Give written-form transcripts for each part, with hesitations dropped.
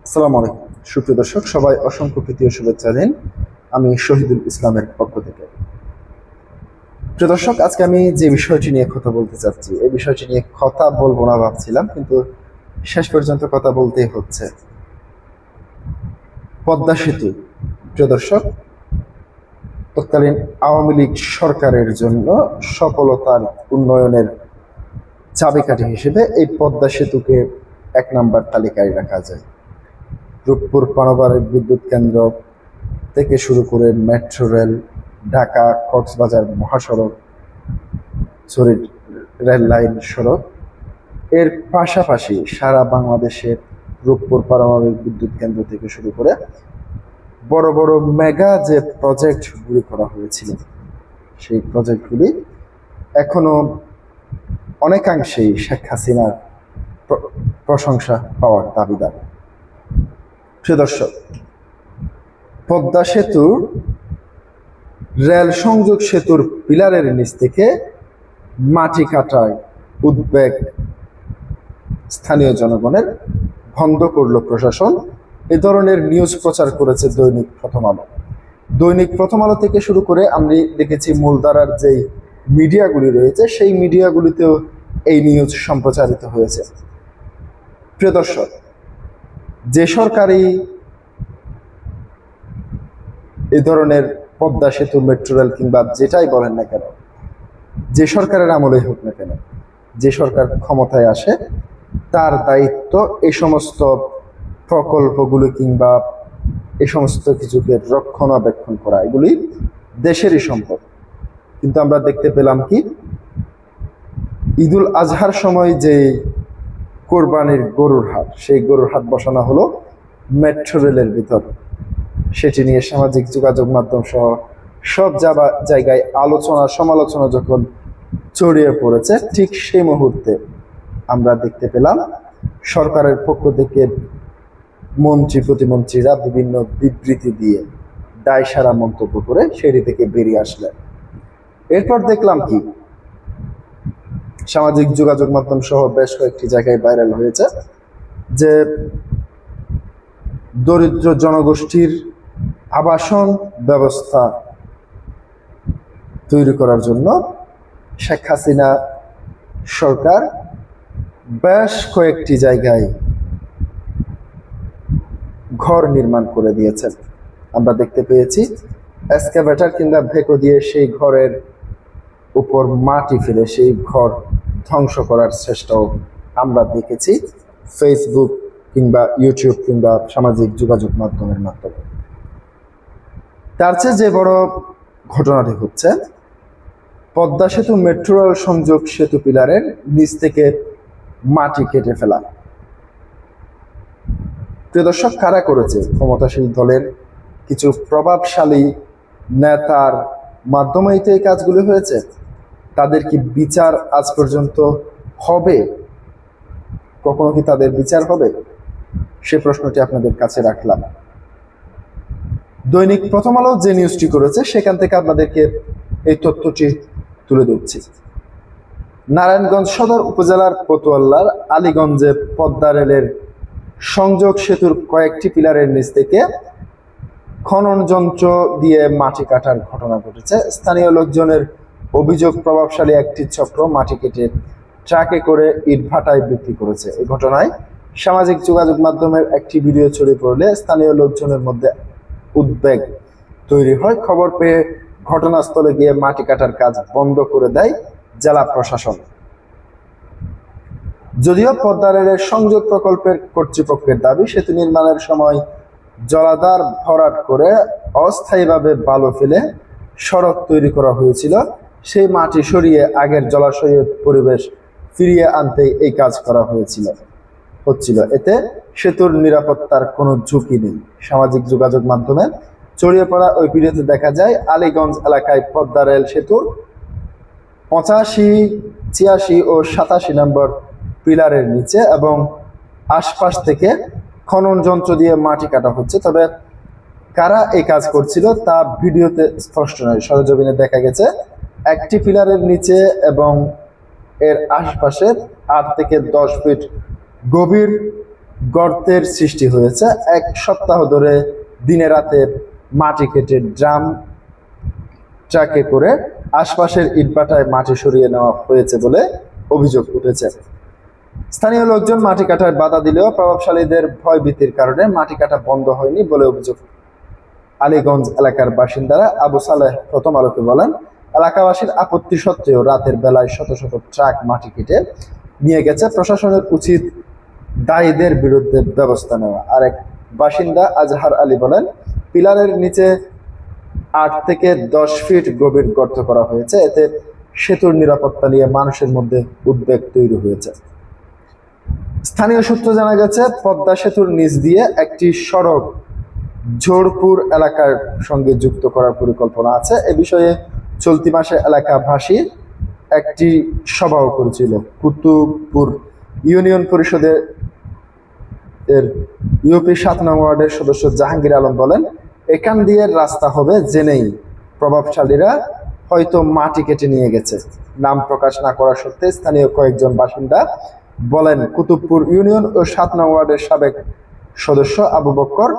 আসসালামু আলাইকুম সুপ্রিয় দর্শক, সবাই অসংখ্য প্রীতি ও শুভেচ্ছা দিন। আমি শহীদুল ইসলামের পক্ষ থেকে। প্রিয় দর্শক, আজকে আমি যে বিষয়টি নিয়ে কথা বলতে চাচ্ছি, এই বিষয়টি নিয়ে কথা বলবো না ভাবছিলাম, কিন্তু শেষ পর্যন্ত কথা বলতেই হচ্ছে। পদ্মা সেতু। প্রিয় দর্শক, তৎকালীন আওয়ামী লীগ সরকারের জন্য সফলতার উন্নয়নের চাবিকাঠি হিসেবে এই পদ্মা সেতুকে 1 নম্বর তালিকায় রাখা যায়। রূপপুর পারমাণবিক বিদ্যুৎ কেন্দ্র থেকে শুরু করে মেট্রো রেল, ঢাকা কক্সবাজার মহাসড়ক, সরি রেল লাইন সড়ক, এর পাশাপাশি সারা বাংলাদেশে রূপপুর পারমাণবিক বিদ্যুৎ কেন্দ্র থেকে শুরু করে বড় বড় মেগা যে প্রজেক্টগুলি করা হয়েছিল, সেই প্রজেক্টগুলি এখনো অনেকাংশেই শেখ হাসিনার প্রশংসা পাওয়ার দাবিদার। প্রিয় দর্শক, পদ্মা সেতুর রেল সংযোগ সেতুর পিলারের নিচ থেকে মাটি কাটায় উদ্বেগ স্থানীয় জনগণের, বন্ধ করল প্রশাসন। এ ধরনের নিউজ প্রচার করেছে দৈনিক প্রথম আলো। দৈনিক প্রথম আলো থেকে শুরু করে আমি দেখেছি মূলধারার যেই মিডিয়াগুলি রয়েছে, সেই মিডিয়াগুলিতেও এই নিউজ সম্প্রচারিত হয়েছে। প্রিয় দর্শক, যে সরকারি এই ধরনের পদ্মা সেতু, মেট্রো রেল কিংবা যেটাই বলেন না কেন, যে সরকারের আমলেই হোক না কেন, যে সরকার ক্ষমতায় আসে, তার দায়িত্ব এই সমস্ত প্রকল্পগুলো কিংবা এই সমস্ত কিছুকে রক্ষণাবেক্ষণ করা। এগুলি দেশেরই সম্পদ। কিন্তু আমরা দেখতে পেলাম কি, ঈদুল আজহার সময় যে কোরবানির গরুর হাট, সেই গরুর হাট বসানো হলো মেট্রো রেলের ভিতর। সেটি নিয়ে সামাজিক যোগাযোগ মাধ্যম সহ সব জায়গায় আলোচনা সমালোচনা যখন ছড়িয়ে পড়েছে, ঠিক সেই মুহূর্তে আমরা দেখতে পেলাম সরকারের পক্ষ থেকে মন্ত্রী প্রতিমন্ত্রীরা বিভিন্ন বিবৃতি দিয়ে দায়সারা মন্তব্য করে সেটি থেকে বেরিয়ে আসলেন। এরপর দেখলাম কি, সামাজিক যোগাযোগ মাধ্যম সহ বেশ কয়েকটি জায়গায় ভাইরাল হয়েছে যে দরিদ্র জনগোষ্ঠীর আবাসন ব্যবস্থা তৈরি করার জন্য শেখ হাসিনা সরকার বেশ কয়েকটি জায়গায় ঘর নির্মাণ করে দিয়েছেন। আমরা দেখতে পেয়েছি এক্সকাভেটর কিংবা ভেকো দিয়ে সেই ঘরের উপর মাটি ফেলে সেই ঘর ধ্বংস করার চেষ্টাও আমরা দেখেছি ফেসবুক কিংবা ইউটিউব কিংবা সামাজিক যোগাযোগ মাধ্যমের মাধ্যমে। তার চেয়ে যে বড় ঘটনাটি হচ্ছে, পদ্মা সেতু মেট্রো রেল সংযোগ সেতু পিলারের নিচ থেকে মাটি কেটে ফেলা। প্রিয় দর্শক, কারা করেছে? ক্ষমতাশীল দলের কিছু প্রভাবশালী নেতার মাধ্যমেই তো এই কাজগুলি হয়েছে। তাদের কি বিচার আজ পর্যন্ত হবে? কখনো কি তাদের বিচার হবে? সে প্রশ্নটি আপনাদের কাছে রাখলাম। দৈনিক প্রথম আলো যে নিউজটি করেছে, সেখান থেকে আপনাদেরকে এই তথ্যটি তুলে ধরছি। নারায়ণগঞ্জ সদর উপজেলার কোতোয়াল্লার আলীগঞ্জে পদ্মা রেলের সংযোগ সেতুর কয়েকটি পিলারের নিচ থেকে খনন যন্ত্র দিয়ে মাটি কাটার ঘটনা ঘটেছে। স্থানীয় লোকজনের অভিযোগ, প্রভাবশালী একটি চক্র মাটি কেটে ট্রাকে করে ইটভাটায় বিক্রি করেছে। এই ঘটনায় সামাজিক যোগাযোগ মাধ্যমের একটি ভিডিও ছড়িয়ে পড়লে স্থানীয় লোকজনের মধ্যে উদ্বেগ তৈরি হয়। খবর পেয়ে ঘটনাস্থলে গিয়ে মাটি কাটার কাজ বন্ধ করে দেয় জেলা প্রশাসন। যদিও পদ্মা রেলের সংযোগ প্রকল্পের কর্তৃপক্ষের দাবি, সেতু নির্মাণের সময় জলাধার ভরাট করে অস্থায়ীভাবে বালু ফেলে সড়ক তৈরি করা হয়েছিল। সেই মাটি সরিয়ে আগের জলাশয়ের পরিবেশ ফিরিয়ে আনতে এই কাজ করা হচ্ছিল। এতে সেতুর নিরাপত্তার কোনো ঝুঁকি নেই। সামাজিক যোগাযোগ মাধ্যমে ছড়িয়ে পড়া ওই ভিডিওতে দেখা যায় আলীগঞ্জ এলাকায় পদ্মা রেল সেতুর 85, 86 ও 87 নম্বর পিলারের নিচে এবং আশপাশ থেকে খনন যন্ত্র দিয়ে মাটি কাটা হচ্ছে। তবে কারা এই কাজ করছিল তা ভিডিওতে স্পষ্ট নয়। সরেজমিনে দেখা গেছে একটি পিলারের নিচে এবং এর আশপাশে 8 থেকে 10 ফিট গভীর গর্তের সৃষ্টি হয়েছে। 1 সপ্তাহ ধরে দিনে রাতে মাটি কেটে ড্রাম ট্রাকে করে আশপাশের ইটভাটায় মাটি সরিয়ে নেওয়া হয়েছে বলে অভিযোগ উঠেছে। স্থানীয় লোকজন মাটি কাটায় বাধা দিলেও প্রভাবশালীদের ভয়ভীতির কারণে মাটি কাটা বন্ধ হয়নি বলে অভিযোগ। আলীগঞ্জ এলাকার বাসিন্দারা আবু সালেহ প্রথম আলোকে বলেন, এলাকাবাসীর আপত্তি সত্ত্বেও রাতের বেলায় শত শত ট্রাক মাটি কেটে নিয়ে গেছে। প্রশাসনের উচিত দায়ীদের বিরুদ্ধে ব্যবস্থা নেওয়া। আরেক বাসিন্দা আজহার আলী বলেন, পিলারের নিচে 8 থেকে 10 ফিট গভীর গর্ত করা হয়েছে। এতে সেতুর নিরাপত্তা নিয়ে মানুষের মধ্যে উদ্বেগ তৈরি হয়েছে। স্থানীয় সূত্র জানা গেছে, পদ্মা সেতুর নিচ দিয়ে একটি সড়ক জোরপুর এলাকার সঙ্গে যুক্ত করার পরিকল্পনা আছে। এ বিষয়ে চলতি মাসে এলাকাবাসী একটি সভাও করেছিল। কুতুবপুর ইউনিয়ন পরিষদের ইউপি 7 নং ওয়ার্ডের সদস্য জাহাঙ্গীর আলম বলেন, এখান দিয়ে রাস্তা হবে জেনেই প্রভাবশালীরা হয়তো মাটি কেটে নিয়ে গেছে। নাম প্রকাশ না করা সত্ত্বে স্থানীয় কয়েকজন বাসিন্দা বলেন, কুতুবপুর ইউনিয়ন ও 7 নং ওয়ার্ডের সাবেক সদস্য আবু বক্কর,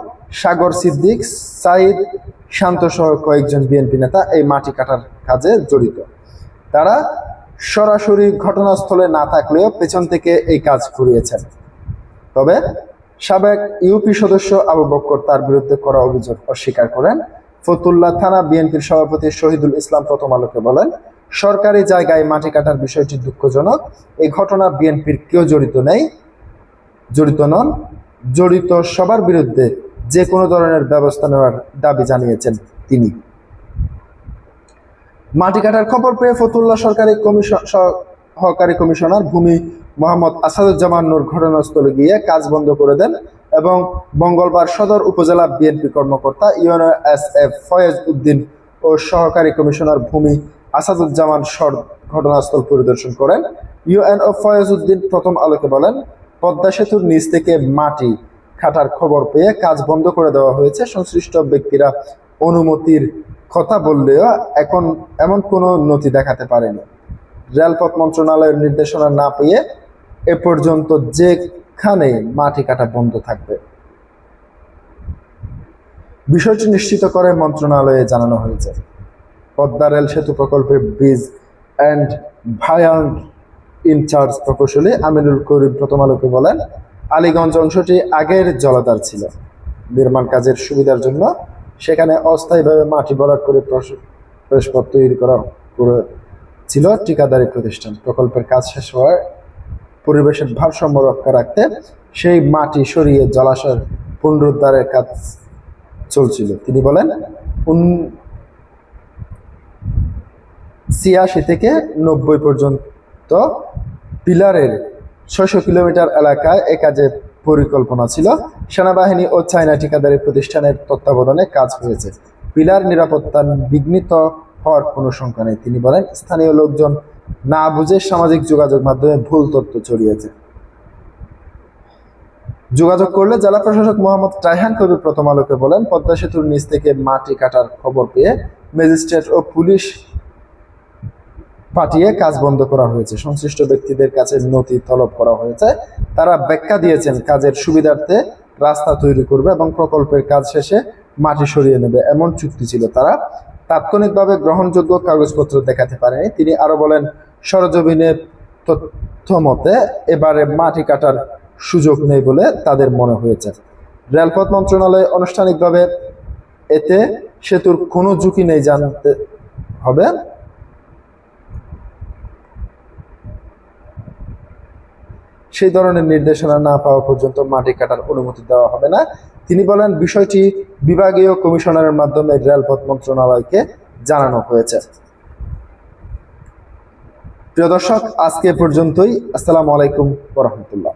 সাগর সিদ্দিক, সাইদ, শান্ত সহ কয়েকজন বিএনপি নেতা এই মাটি কাটার কাজে জড়িত। তারা সরাসরি ঘটনাস্থলে না থাকলেও পেছন থেকে এই কাজ করিয়েছেন। তবে সাবেক ইউপি সদস্য আবু বক্কর তার বিরুদ্ধে করা অভিযোগ অস্বীকার করেন। ফতুল্লা থানা বিএনপির সভাপতি শহীদুল ইসলাম প্রথম আলোকে বলেন, সরকারি জায়গায় মাটি কাটার বিষয়টি দুঃখজনক। এই ঘটনা বিএনপির কেউ জড়িত নন। জড়িত সবার বিরুদ্ধে যে কোনো ধরনের ব্যবস্থা নেওয়ার দাবি জানিয়েছেন তিনি। মাটি কাটার খবর পেয়ে ফতুল্লা সহকারী কমিশনার ভূমি মোহাম্মদ আসাদুজ্জামান নূর ঘটনাস্থলে গিয়ে কাজ বন্ধ করে দেন এবং মঙ্গলবার সদর উপজেলা বিএনপি কর্মকর্তা ইউএনও SF ফয়েজ উদ্দিন ও সহকারী কমিশনার ভূমি আসাদুজ্জামান ঘটনাস্থল পরিদর্শন করেন। ইউএনও ফয়েজ উদ্দিন প্রথম আলোকে বলেন, পদ্মা সেতুর নিচ থেকে মাটি কাটার খবর পেয়ে কাজ বন্ধ করে দেওয়া হয়েছে। সংশ্লিষ্ট ব্যক্তিরা অনুমতির কথা বললেও এমন কোনো নথি দেখাতে পারেনি। রেলপথ মন্ত্রণালয়ের নির্দেশনা না পেয়ে এ পর্যন্ত যেখানে মাটি কাটা বন্ধ থাকবে। বিষয়টি নিশ্চিত করে মন্ত্রণালয়ে জানানো হয়েছে। পদ্মা রেল সেতু প্রকল্পের ব্রিজ অ্যান্ড ভায়ার ইনচার্জ প্রকৌশলী আমিনুল করিম প্রথম আলোকে বলেন, আলীগঞ্জ অংশটি আগের জলাধার ছিল। নির্মাণ কাজের সুবিধার জন্য সেখানে অস্থায়ীভাবে মাটি ভরাট করে প্রবেশপথ তৈরি ছিল ঠিকাদারি প্রতিষ্ঠান। প্রকল্পের কাজ শেষ হওয়ায় পরিবেশের ভারসাম্য রক্ষা রাখতে সেই মাটি সরিয়ে জলাশয়ের পুনরুদ্ধারের কাজ চলছিল। তিনি বলেন, 86 থেকে 90 পর্যন্ত পিলারের 600 কিলোমিটার এলাকায় এ কাজে পরিকল্পনা ছিল। সেনাবাহিনী ও চায়না ঠিকাদারি প্রতিষ্ঠানের তত্ত্বাবধানে কাজ হয়েছে। পিলার নিরাপত্তা বিঘ্নিত হওয়ার কোনো শঙ্কা নেই। তিনি বলেন, স্থানীয় লোকজন না বুঝে সামাজিক যোগাযোগ মাধ্যমে ভুল তথ্য ছড়িয়েছে। যোগাযোগ করলে জেলা প্রশাসক মোহাম্মদ রায়হান কবির প্রথম আলোকে বলেন, পদ্মা সেতুর নিচ থেকে মাটি কাটার খবর পেয়ে ম্যাজিস্ট্রেট ও পুলিশ পাঠিয়ে কাজ বন্ধ করা হয়েছে। সংশ্লিষ্ট ব্যক্তিদের কাছে নথি তলব করা হয়েছে। তারা ব্যাখ্যা দিয়েছেন কাজের সুবিধার্থে রাস্তা তৈরি করবে এবং প্রকল্পের কাজ শেষে মাটি সরিয়ে নেবে, এমন চুক্তি ছিল। তারা তাৎক্ষণিকভাবে গ্রহণযোগ্য কাগজপত্র দেখাতে পারেনি। তিনি আরো বলেন, সরজমিনে তথ্য মতে এবারে মাটি কাটার সুযোগ নেই বলে তাদের মনে হয়েছে। রেলপথ মন্ত্রণালয় আনুষ্ঠানিকভাবে এতে সেতুর কোনো ঝুঁকি নেই জানাতে হবে। সেই ধরনের নির্দেশনা না পাওয়া পর্যন্ত মাটি কাটার অনুমতি দেওয়া হবে না। তিনি বলেন, বিষয়টি বিভাগীয় কমিশনারের মাধ্যমে রেলপথ মন্ত্রণালয়কে জানানো হয়েছে। প্রিয় দর্শক, আজকে পর্যন্তই। আসসালামু আলাইকুম ওয়া রাহমাতুল্লাহ।